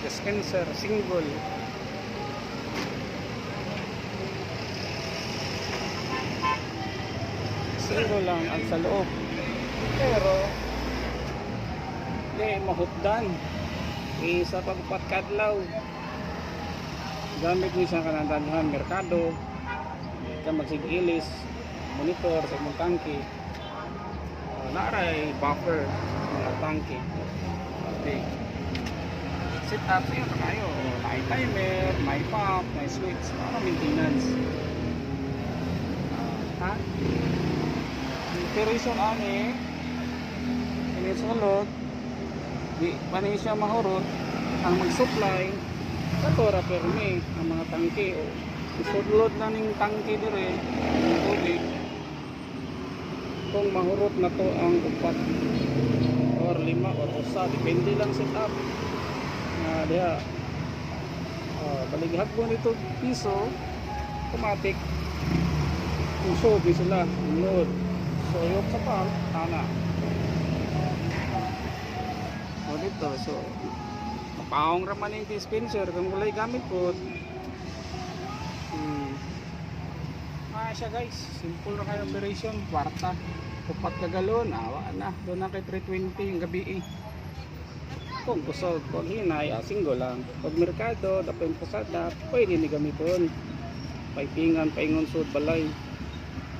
dispenser single. Single lang ang sa loob, pero di mahupdan isa pagpatkadlaw gamit ni sa kanadaghan merkado ka magsigilis monitor sa mong tangke. Naaray buffer mga tangke. Okay, set up yun kayo, may timer, may pump, may switch para maintenance. Ha? Operation ani ini sulod di paning siya mahurot ang mag-supply sa tora permi ang mga tangke o isulod na ning tangke dire ng tubig kung mahurot na to ang 4 or 5 or usa depende lang set up na diha. Balighag mo nito piso automatic usog sila load. So yung sa pump, tana. O dito, so mapaong raman yung dispenser kung walay gamit po. Siya guys, simple na kayo operation, kwarta. Tupat ka galon, awa na. Doon na kay 320 yung gabi Kung kusog, kung hinay, single lang. Pag merkado, dapat yung pusada, pwede ni gamiton. Paipingan, paingon sud balay.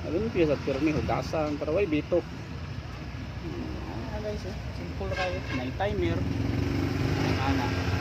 Alin piya sa pirmi hugasan para way bitok. Guys, simple kayo. May timer. Ana.